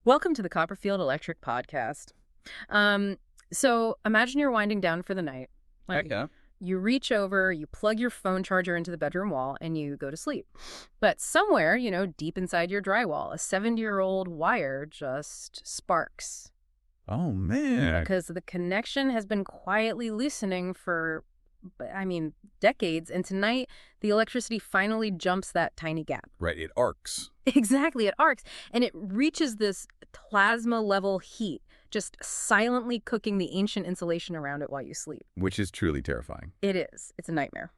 Welcome to the Copperfield Electric Podcast. Um, so imagine you're winding down for the night. Heck yeah. You reach over, you plug your phone charger into the bedroom wall, and you go to sleep. But somewhere, deep inside your drywall, a 70-year-old wire just sparks Oh, man. because the connection has been quietly loosening for, decades. And tonight, the electricity finally jumps that tiny gap. Right, it arcs. Exactly, it arcs, and it reaches this plasma-level heat, just silently cooking the ancient insulation around it while you sleep. Which is truly terrifying. It is. It's a nightmare.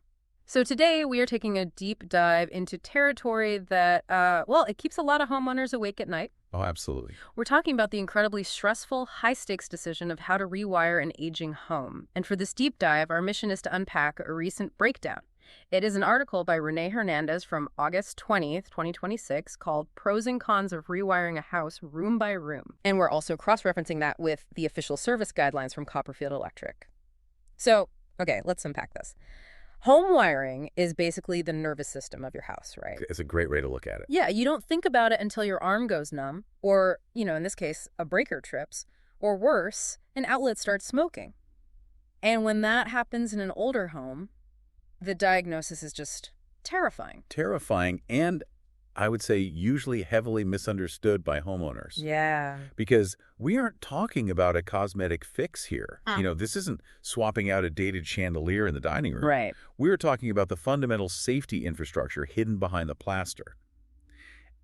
So today, we are taking a deep dive into territory that, it keeps a lot of homeowners awake at night. Oh, absolutely. We're talking about the incredibly stressful, high-stakes decision of how to rewire an aging home. And for this deep dive, our mission is to unpack a recent breakdown. It is an article by Renee Hernandez from August 20th, 2026, called Pros and Cons of Rewiring a House Room by Room. And we're also cross-referencing that with the official service guidelines from Copperfield Electric. So, okay, let's unpack this. Home wiring is basically the nervous system of your house, right? It's a great way to look at it. Yeah, you don't think about it until your arm goes numb, or, in this case, a breaker trips, or worse, an outlet starts smoking. And when that happens in an older home, the diagnosis is just terrifying. Terrifying, and I would say usually heavily misunderstood by homeowners. Yeah. Because we aren't talking about a cosmetic fix here. This isn't swapping out a dated chandelier in the dining room. Right. We're talking about the fundamental safety infrastructure hidden behind the plaster.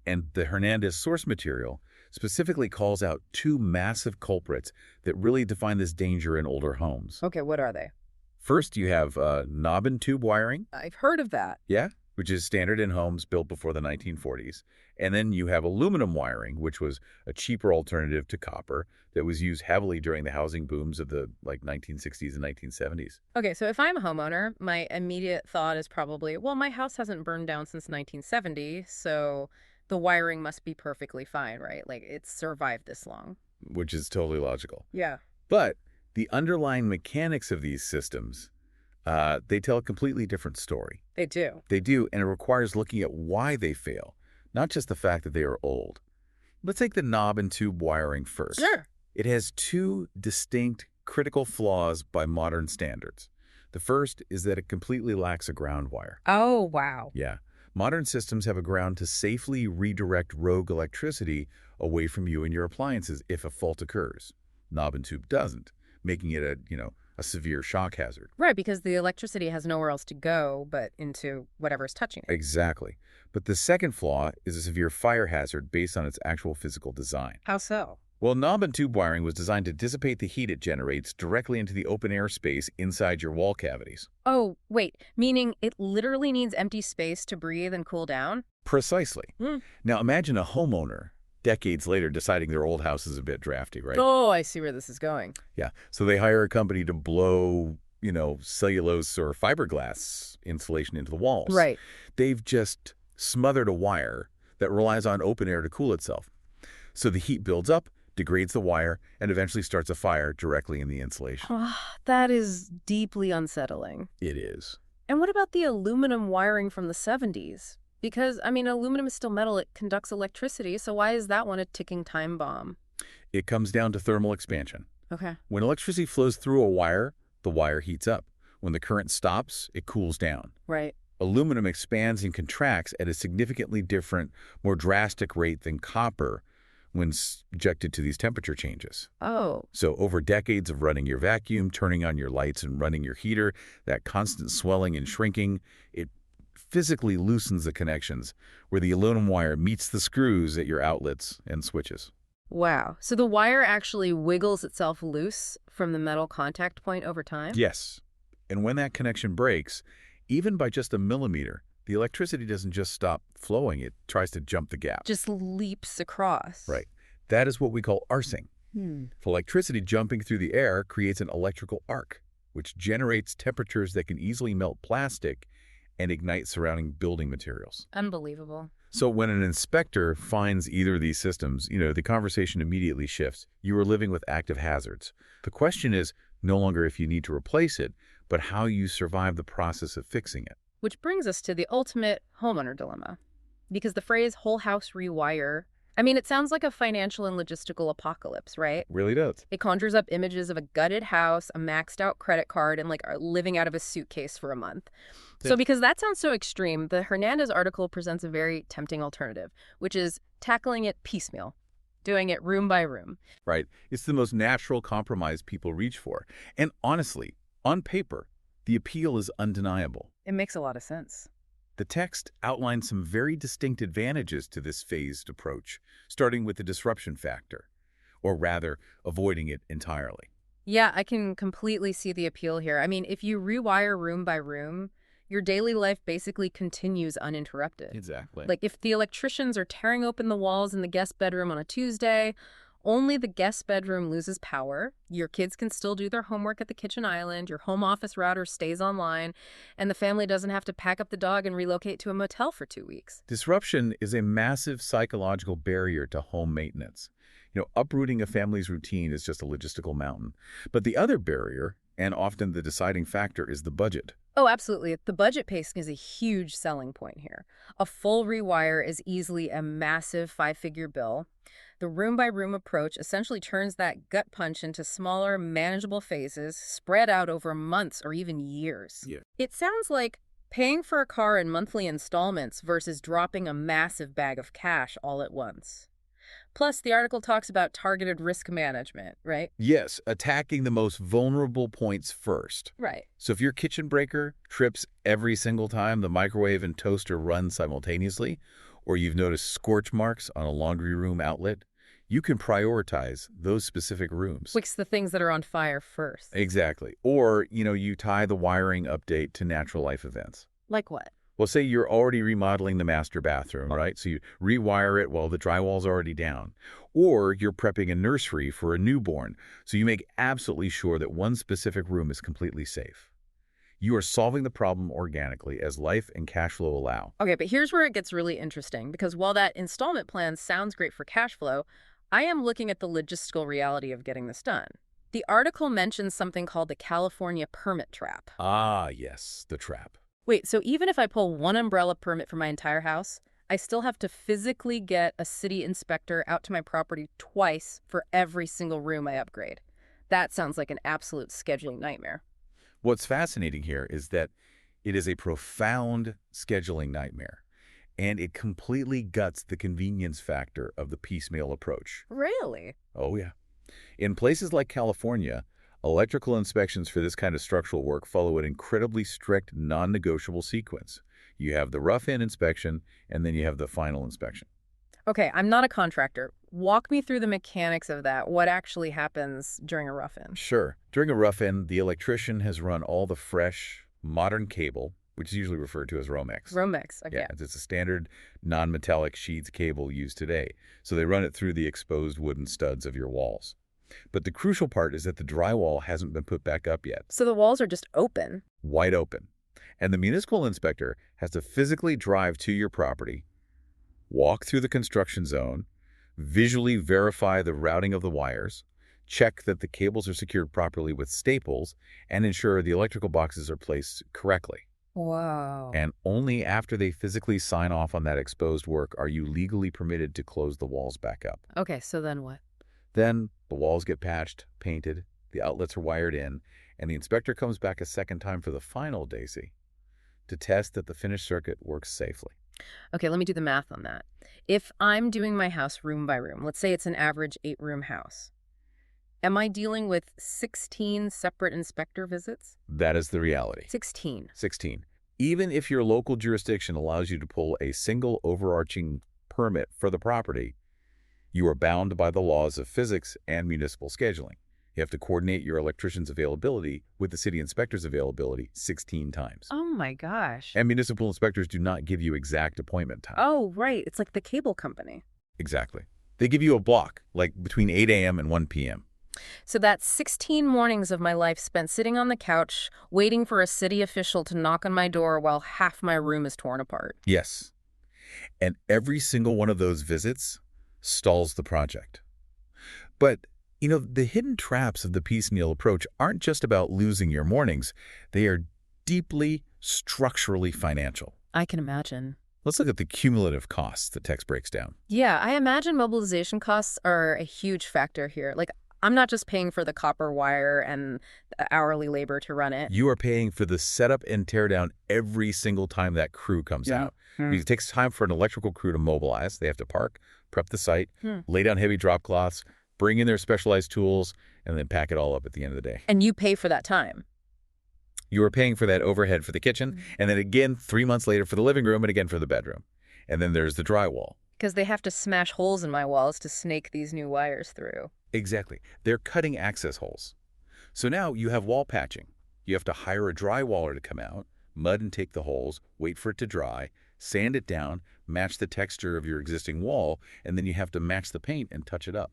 And the Hernandez source material specifically calls out two massive culprits that really define this danger in older homes. Okay, what are they? First, you have knob and tube wiring. I've heard of that. Yeah, which is standard in homes built before the 1940s. And then you have aluminum wiring, which was a cheaper alternative to copper that was used heavily during the housing booms of the 1960s and 1970s. Okay, so if I'm a homeowner, my immediate thought is probably, well, my house hasn't burned down since 1970, so the wiring must be perfectly fine, right? Like, it's survived this long. Which is totally logical. Yeah. But the underlying mechanics of these systems, they tell a completely different story. They do. They do, and it requires looking at why they fail, not just the fact that they are old. Let's take the knob and tube wiring first. Sure. It has two distinct critical flaws by modern standards. The first is that it completely lacks a ground wire. Oh, wow. Yeah. Modern systems have a ground to safely redirect rogue electricity away from you and your appliances if a fault occurs. Knob and tube doesn't, making it a severe shock hazard. Right, because the electricity has nowhere else to go but into whatever's touching it. Exactly. But the second flaw is a severe fire hazard based on its actual physical design. How so? Well, knob and tube wiring was designed to dissipate the heat it generates directly into the open air space inside your wall cavities. Oh, wait, meaning it literally needs empty space to breathe and cool down? Precisely. Hmm. Now imagine a homeowner decades later deciding their old house is a bit drafty, right? Oh, I see where this is going. Yeah. So they hire a company to blow, cellulose or fiberglass insulation into the walls. Right. They've just smothered a wire that relies on open air to cool itself. So the heat builds up, degrades the wire, and eventually starts a fire directly in the insulation. That is deeply unsettling. It is. And what about the aluminum wiring from the 70s? Because, aluminum is still metal. It conducts electricity. So why is that one a ticking time bomb? It comes down to thermal expansion. Okay. When electricity flows through a wire, the wire heats up. When the current stops, it cools down. Right. Aluminum expands and contracts at a significantly different, more drastic rate than copper when subjected to these temperature changes. Oh. So over decades of running your vacuum, turning on your lights, and running your heater, that constant swelling and shrinking, it physically loosens the connections where the aluminum wire meets the screws at your outlets and switches. Wow. So the wire actually wiggles itself loose from the metal contact point over time? Yes. And when that connection breaks, even by just a millimeter, the electricity doesn't just stop flowing, it tries to jump the gap. Just leaps across. Right. That is what we call arcing. Hmm. Electricity jumping through the air creates an electrical arc, which generates temperatures that can easily melt plastic and ignite surrounding building materials. Unbelievable. So when an inspector finds either of these systems, the conversation immediately shifts. You are living with active hazards. The question is no longer if you need to replace it, but how you survive the process of fixing it. Which brings us to the ultimate homeowner dilemma. Because the phrase whole house rewire I mean, it sounds like a financial and logistical apocalypse, right? Really does. It conjures up images of a gutted house, a maxed out credit card, and living out of a suitcase for a month. Yeah. So because that sounds so extreme, the Hernandez article presents a very tempting alternative, which is tackling it piecemeal, doing it room by room. Right. It's the most natural compromise people reach for. And honestly, on paper, the appeal is undeniable. It makes a lot of sense. The text outlines some very distinct advantages to this phased approach, starting with the disruption factor, or rather, avoiding it entirely. Yeah, I can completely see the appeal here. I mean, if you rewire room by room, your daily life basically continues uninterrupted. Exactly. Like if the electricians are tearing open the walls in the guest bedroom on a Tuesday, only the guest bedroom loses power. Your kids can still do their homework at the kitchen island, your home office router stays online, and the family doesn't have to pack up the dog and relocate to a motel for 2 weeks. Disruption is a massive psychological barrier to home maintenance. Uprooting a family's routine is just a logistical mountain. But the other barrier, and often the deciding factor, is the budget. Oh, absolutely. The budget pacing is a huge selling point here. A full rewire is easily a massive 5-figure bill. The room-by-room approach essentially turns that gut punch into smaller, manageable phases spread out over months or even years. Yeah. It sounds like paying for a car in monthly installments versus dropping a massive bag of cash all at once. Plus, the article talks about targeted risk management, right? Yes, attacking the most vulnerable points first. Right. So if your kitchen breaker trips every single time the microwave and toaster run simultaneously, or you've noticed scorch marks on a laundry room outlet, you can prioritize those specific rooms. Fix the things that are on fire first. Exactly. Or, you tie the wiring update to natural life events. Like what? Well, say you're already remodeling the master bathroom, right? So you rewire it while the drywall's already down. Or you're prepping a nursery for a newborn, so you make absolutely sure that one specific room is completely safe. You are solving the problem organically as life and cash flow allow. Okay, but here's where it gets really interesting, because while that installment plan sounds great for cash flow, I am looking at the logistical reality of getting this done. The article mentions something called the California permit trap. Ah, yes, the trap. Wait, so even if I pull one umbrella permit for my entire house, I still have to physically get a city inspector out to my property twice for every single room I upgrade. That sounds like an absolute scheduling nightmare. What's fascinating here is that it is a profound scheduling nightmare, and it completely guts the convenience factor of the piecemeal approach. Really? Oh, yeah. In places like California, electrical inspections for this kind of structural work follow an incredibly strict, non-negotiable sequence. You have the rough-in inspection, and then you have the final inspection. Okay, I'm not a contractor. Walk me through the mechanics of that. What actually happens during a rough-in? Sure. During a rough-in, the electrician has run all the fresh, modern cable, which is usually referred to as Romex. Romex, okay. Yeah, it's a standard non-metallic sheaths cable used today. So they run it through the exposed wooden studs of your walls. But the crucial part is that the drywall hasn't been put back up yet. So the walls are just open? Wide open. And the municipal inspector has to physically drive to your property, walk through the construction zone, visually verify the routing of the wires, check that the cables are secured properly with staples, and ensure the electrical boxes are placed correctly. Wow. And only after they physically sign off on that exposed work are you legally permitted to close the walls back up. Okay, so then what? Then the walls get patched, painted, the outlets are wired in, and the inspector comes back a second time for the final, Daisy, to test that the finished circuit works safely. Okay, let me do the math on that. If I'm doing my house room by room, let's say it's an average 8-room house, am I dealing with 16 separate inspector visits? That is the reality. 16. 16. Even if your local jurisdiction allows you to pull a single overarching permit for the property, you are bound by the laws of physics and municipal scheduling. You have to coordinate your electrician's availability with the city inspector's availability 16 times. Oh my gosh. And municipal inspectors do not give you exact appointment time. Oh, right. It's like the cable company. Exactly. They give you a block, like between 8 a.m. and 1 p.m. So that's 16 mornings of my life spent sitting on the couch, waiting for a city official to knock on my door while half my room is torn apart. Yes. And every single one of those visits stalls the project. But, the hidden traps of the piecemeal approach aren't just about losing your mornings. They are deeply structurally financial. I can imagine. Let's look at the cumulative costs the text breaks down. Yeah, I imagine mobilization costs are a huge factor here. Like, I'm not just paying for the copper wire and the hourly labor to run it. You are paying for the setup and tear down every single time that crew comes out. Because it takes time for an electrical crew to mobilize. They have to park, prep the site, lay down heavy drop cloths, bring in their specialized tools, and then pack it all up at the end of the day. And you pay for that time. You are paying for that overhead for the kitchen, and then again 3 months later for the living room and again for the bedroom. And then there's the drywall. Because they have to smash holes in my walls to snake these new wires through. Exactly. They're cutting access holes. So now you have wall patching. You have to hire a drywaller to come out, mud and take the holes, wait for it to dry, sand it down, match the texture of your existing wall, and then you have to match the paint and touch it up.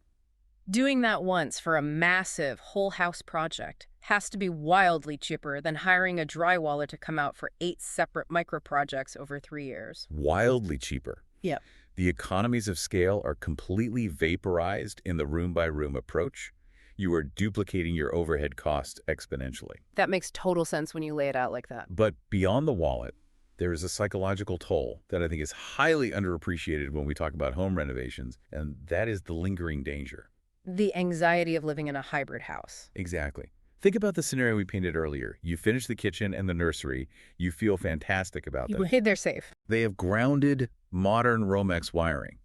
Doing that once for a massive whole house project has to be wildly cheaper than hiring a drywaller to come out for 8 separate micro projects over 3 years. Wildly cheaper. Yep. The economies of scale are completely vaporized in the room-by-room approach. You are duplicating your overhead costs exponentially. That makes total sense when you lay it out like that. But beyond the wallet, there is a psychological toll that I think is highly underappreciated when we talk about home renovations, and that is the lingering danger. The anxiety of living in a hybrid house. Exactly. Think about the scenario we painted earlier. You finish the kitchen and the nursery. You feel fantastic about them. They're safe. They have grounded, modern Romex wiring.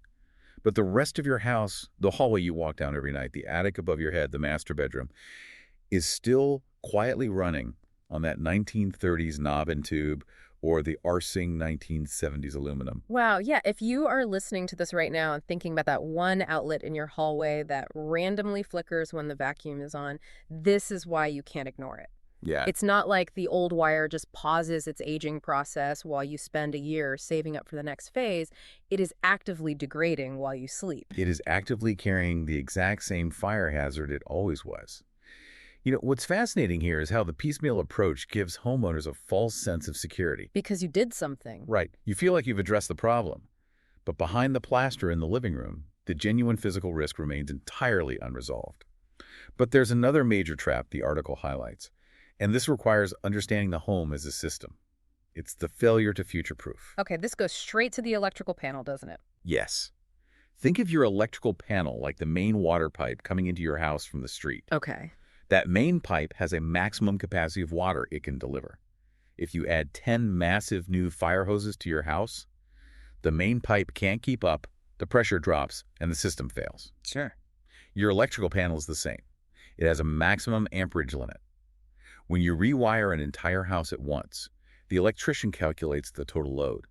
But the rest of your house, the hallway you walk down every night, the attic above your head, the master bedroom, is still quietly running on that 1930s knob and tube or the Arsing 1970s aluminum. Wow, yeah, if you are listening to this right now and thinking about that one outlet in your hallway that randomly flickers when the vacuum is on, this is why you can't ignore it. Yeah. It's not like the old wire just pauses its aging process while you spend a year saving up for the next phase. It is actively degrading while you sleep. It is actively carrying the exact same fire hazard it always was. You know, what's fascinating here is how the piecemeal approach gives homeowners a false sense of security. Because you did something. Right. You feel like you've addressed the problem. But behind the plaster in the living room, the genuine physical risk remains entirely unresolved. But there's another major trap the article highlights, and this requires understanding the home as a system. It's the failure to future-proof. Okay, this goes straight to the electrical panel, doesn't it? Yes. Think of your electrical panel like the main water pipe coming into your house from the street. Okay. That main pipe has a maximum capacity of water it can deliver. If you add 10 massive new fire hoses to your house, the main pipe can't keep up, the pressure drops, and the system fails. Sure. Your electrical panel is the same. It has a maximum amperage limit. When you rewire an entire house at once, the electrician calculates the total load.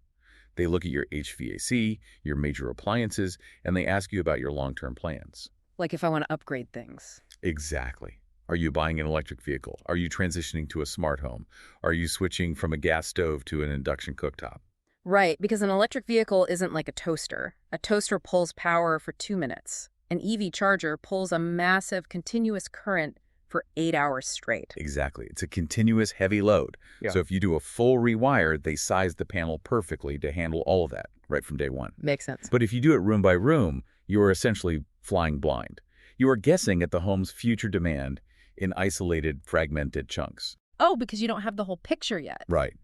They look at your HVAC, your major appliances, and they ask you about your long-term plans. Like if I want to upgrade things. Exactly. Are you buying an electric vehicle? Are you transitioning to a smart home? Are you switching from a gas stove to an induction cooktop? Right, because an electric vehicle isn't like a toaster. A toaster pulls power for 2 minutes. An EV charger pulls a massive continuous current for 8 hours straight. Exactly. It's a continuous heavy load. Yeah. So if you do a full rewire, they size the panel perfectly to handle all of that right from day one. Makes sense. But if you do it room by room, you are essentially flying blind. You are guessing at the home's future demand in isolated, fragmented chunks. Oh, because you don't have the whole picture yet. Right.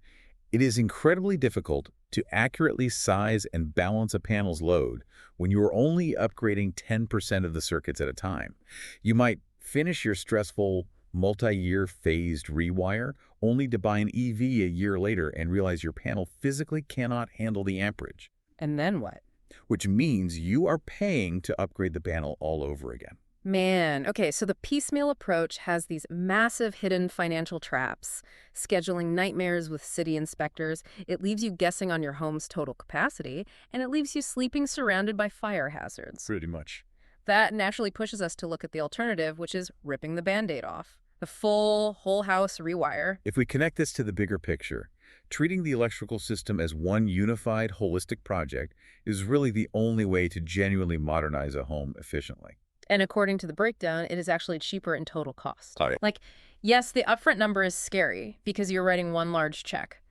It is incredibly difficult to accurately size and balance a panel's load when you are only upgrading 10% of the circuits at a time. You might finish your stressful, multi-year phased rewire only to buy an EV a year later and realize your panel physically cannot handle the amperage. And then what? Which means you are paying to upgrade the panel all over again. Man, okay, so the piecemeal approach has these massive hidden financial traps, scheduling nightmares with city inspectors. It leaves you guessing on your home's total capacity, and it leaves you sleeping surrounded by fire hazards. Pretty much. That naturally pushes us to look at the alternative, which is ripping the Band-Aid off. The full, whole house rewire. If we connect this to the bigger picture, treating the electrical system as one unified, holistic project is really the only way to genuinely modernize a home efficiently. And according to the breakdown, it is actually cheaper in total cost. Oh, yeah. Like, yes, the upfront number is scary because you're writing one large check.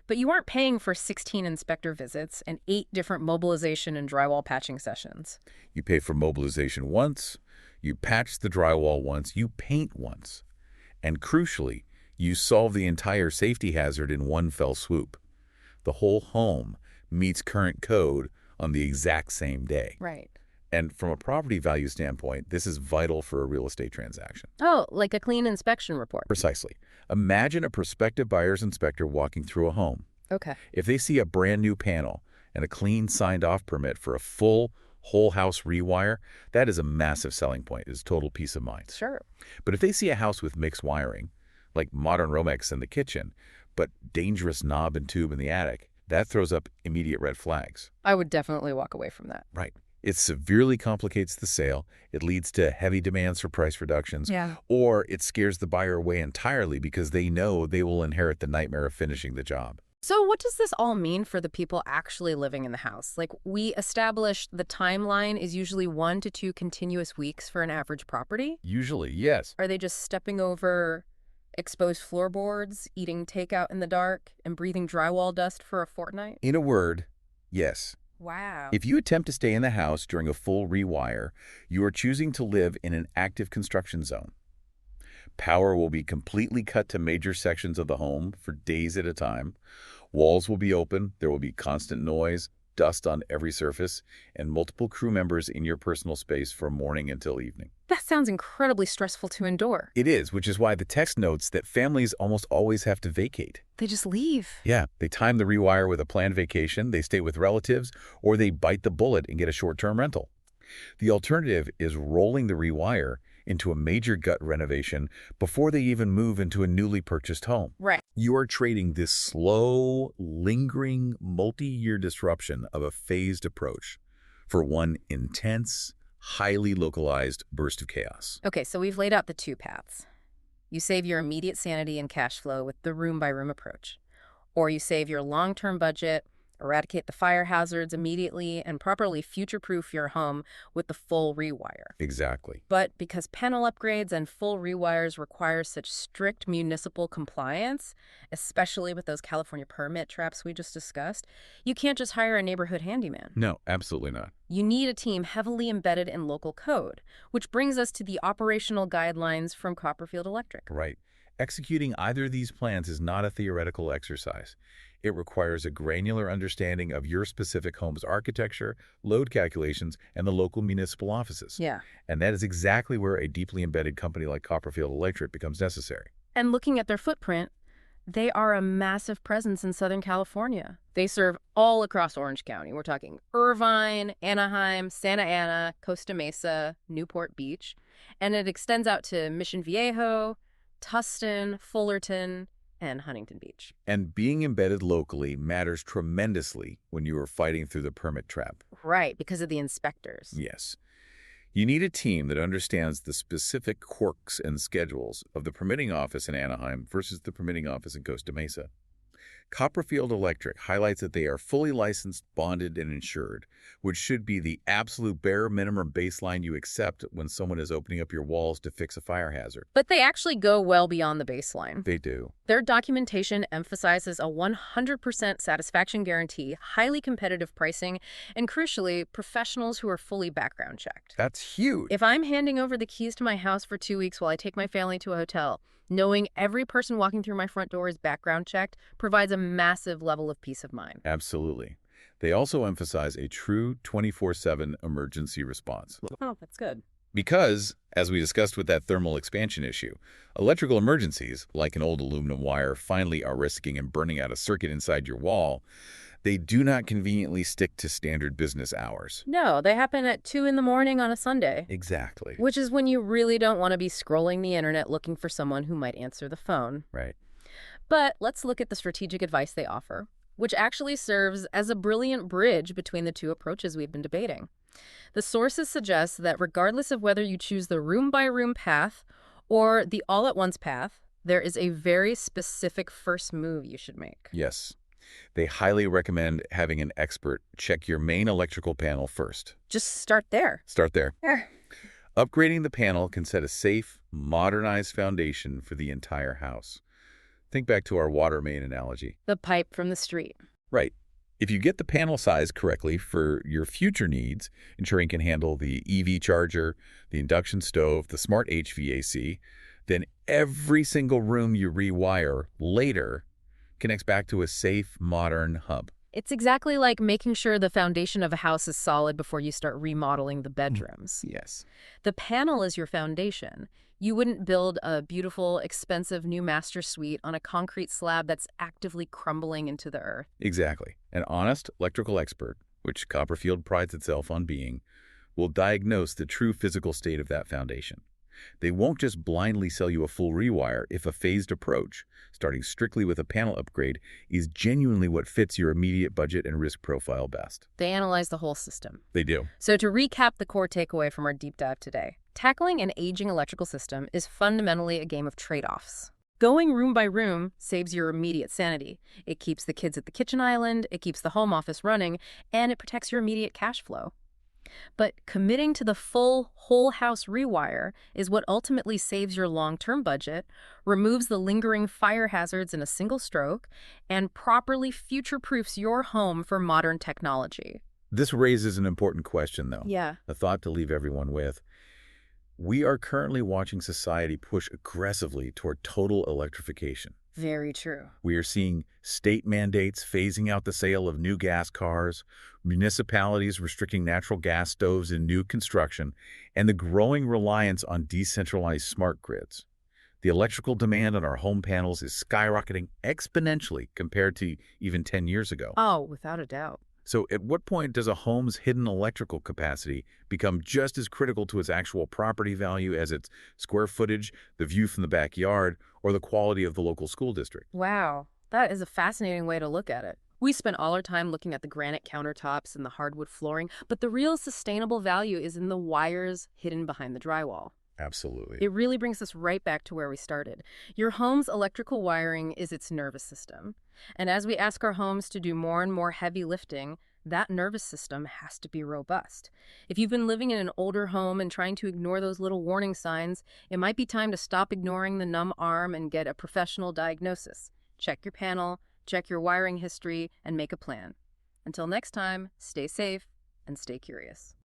But you aren't paying for 16 inspector visits and 8 different mobilization and drywall patching sessions. You pay for mobilization once, you patch the drywall once, you paint once. And crucially, you solve the entire safety hazard in one fell swoop. The whole home meets current code on the exact same day. Right. And from a property value standpoint, this is vital for a real estate transaction. Oh, like a clean inspection report. Precisely. Imagine a prospective buyer's inspector walking through a home. Okay. If they see a brand new panel and a clean signed-off permit for a full whole house rewire, that is a massive selling point. It's total peace of mind. Sure. But if they see a house with mixed wiring, like modern Romex in the kitchen, but dangerous knob and tube in the attic, that throws up immediate red flags. I would definitely walk away from that. Right. It severely complicates the sale. It leads to heavy demands for price reductions. Yeah. Or it scares the buyer away entirely because they know they will inherit the nightmare of finishing the job. So what does this all mean for the people actually living in the house? Like, we established the timeline is usually 1 to 2 continuous weeks for an average property. Usually, yes. Are they just stepping over exposed floorboards, eating takeout in the dark, and breathing drywall dust for a fortnight? In a word, yes. Wow. If you attempt to stay in the house during a full rewire, you are choosing to live in an active construction zone. Power will be completely cut to major sections of the home for days at a time. Walls will be open, there will be constant noise, dust on every surface, and multiple crew members in your personal space from morning until evening. That sounds incredibly stressful to endure. It is, which is why the text notes that families almost always have to vacate. They just leave. Yeah, they time the rewire with a planned vacation, they stay with relatives, or they bite the bullet and get a short-term rental. The alternative is rolling the rewire into a major gut renovation before they even move into a newly purchased home. Right. You are trading this slow, lingering, multi-year disruption of a phased approach for one intense, highly localized burst of chaos. Okay, so we've laid out the 2 paths. You save your immediate sanity and cash flow with the room-by-room approach. Or you save your long-term budget, eradicate the fire hazards immediately, and properly future-proof your home with the full rewire. Exactly. But because panel upgrades and full rewires require such strict municipal compliance, especially with those California permit traps we just discussed, you can't just hire a neighborhood handyman. No, absolutely not. You need a team heavily embedded in local code, which brings us to the operational guidelines from Copperfield Electric. Right. Executing either of these plans is not a theoretical exercise. It requires a granular understanding of your specific home's architecture, load calculations, and the local municipal offices. Yeah. And that is exactly where a deeply embedded company like Copperfield Electric becomes necessary. And looking at their footprint, they are a massive presence in Southern California. They serve all across Orange County. We're talking Irvine, Anaheim, Santa Ana, Costa Mesa, Newport Beach. And it extends out to Mission Viejo, Tustin, Fullerton, and Huntington Beach. And being embedded locally matters tremendously when you are fighting through the permit trap. Right, because of the inspectors. Yes. You need a team that understands the specific quirks and schedules of the permitting office in Anaheim versus the permitting office in Costa Mesa. Copperfield Electric highlights that they are fully licensed, bonded, and insured, which should be the absolute bare minimum baseline you accept when someone is opening up your walls to fix a fire hazard. But they actually go well beyond the baseline. They do. Their documentation emphasizes a 100% satisfaction guarantee, highly competitive pricing, and crucially, professionals who are fully background checked. That's huge. If I'm handing over the keys to my house for 2 weeks while I take my family to a hotel, knowing every person walking through my front door is background checked provides a massive level of peace of mind. Absolutely. They also emphasize a true 24/7 emergency response. Oh, that's good. Because, as we discussed with that thermal expansion issue, electrical emergencies, like an old aluminum wire finally are risking and burning out a circuit inside your wall, they do not conveniently stick to standard business hours. No, they happen at 2 in the morning on a Sunday. Exactly. Which is when you really don't want to be scrolling the internet looking for someone who might answer the phone. Right. But let's look at the strategic advice they offer, which actually serves as a brilliant bridge between the 2 approaches we've been debating. The sources suggest that regardless of whether you choose the room-by-room path or the all-at-once path, there is a very specific first move you should make. Yes. They highly recommend having an expert check your main electrical panel first. Just start there. Start there. Upgrading the panel can set a safe, modernized foundation for the entire house. Think back to our water main analogy. The pipe from the street. Right. If you get the panel size correctly for your future needs, ensuring it can handle the EV charger, the induction stove, the smart HVAC, then every single room you rewire later connects back to a safe, modern hub. It's exactly like making sure the foundation of a house is solid before you start remodeling the Mm. bedrooms. Yes. The panel is your foundation. You wouldn't build a beautiful, expensive new master suite on a concrete slab that's actively crumbling into the earth. Exactly. An honest electrical expert, which Copperfield prides itself on being, will diagnose the true physical state of that foundation. They won't just blindly sell you a full rewire if a phased approach, starting strictly with a panel upgrade, is genuinely what fits your immediate budget and risk profile best. They analyze the whole system. They do. So to recap the core takeaway from our deep dive today, tackling an aging electrical system is fundamentally a game of trade-offs. Going room by room saves your immediate sanity. It keeps the kids at the kitchen island, it keeps the home office running, and it protects your immediate cash flow. But committing to the full whole house rewire is what ultimately saves your long-term budget, removes the lingering fire hazards in a single stroke, and properly future-proofs your home for modern technology. This raises an important question, though. Yeah. A thought to leave everyone with. We are currently watching society push aggressively toward total electrification. Very true. We are seeing state mandates phasing out the sale of new gas cars, municipalities restricting natural gas stoves in new construction, and the growing reliance on decentralized smart grids. The electrical demand on our home panels is skyrocketing exponentially compared to even 10 years ago. Oh, without a doubt. So at what point does a home's hidden electrical capacity become just as critical to its actual property value as its square footage, the view from the backyard, or the quality of the local school district? Wow, that is a fascinating way to look at it. We spend all our time looking at the granite countertops and the hardwood flooring, but the real sustainable value is in the wires hidden behind the drywall. Absolutely. It really brings us right back to where we started. Your home's electrical wiring is its nervous system. And as we ask our homes to do more and more heavy lifting, that nervous system has to be robust. If you've been living in an older home and trying to ignore those little warning signs, it might be time to stop ignoring the numb arm and get a professional diagnosis. Check your panel, check your wiring history, and make a plan. Until next time, stay safe and stay curious.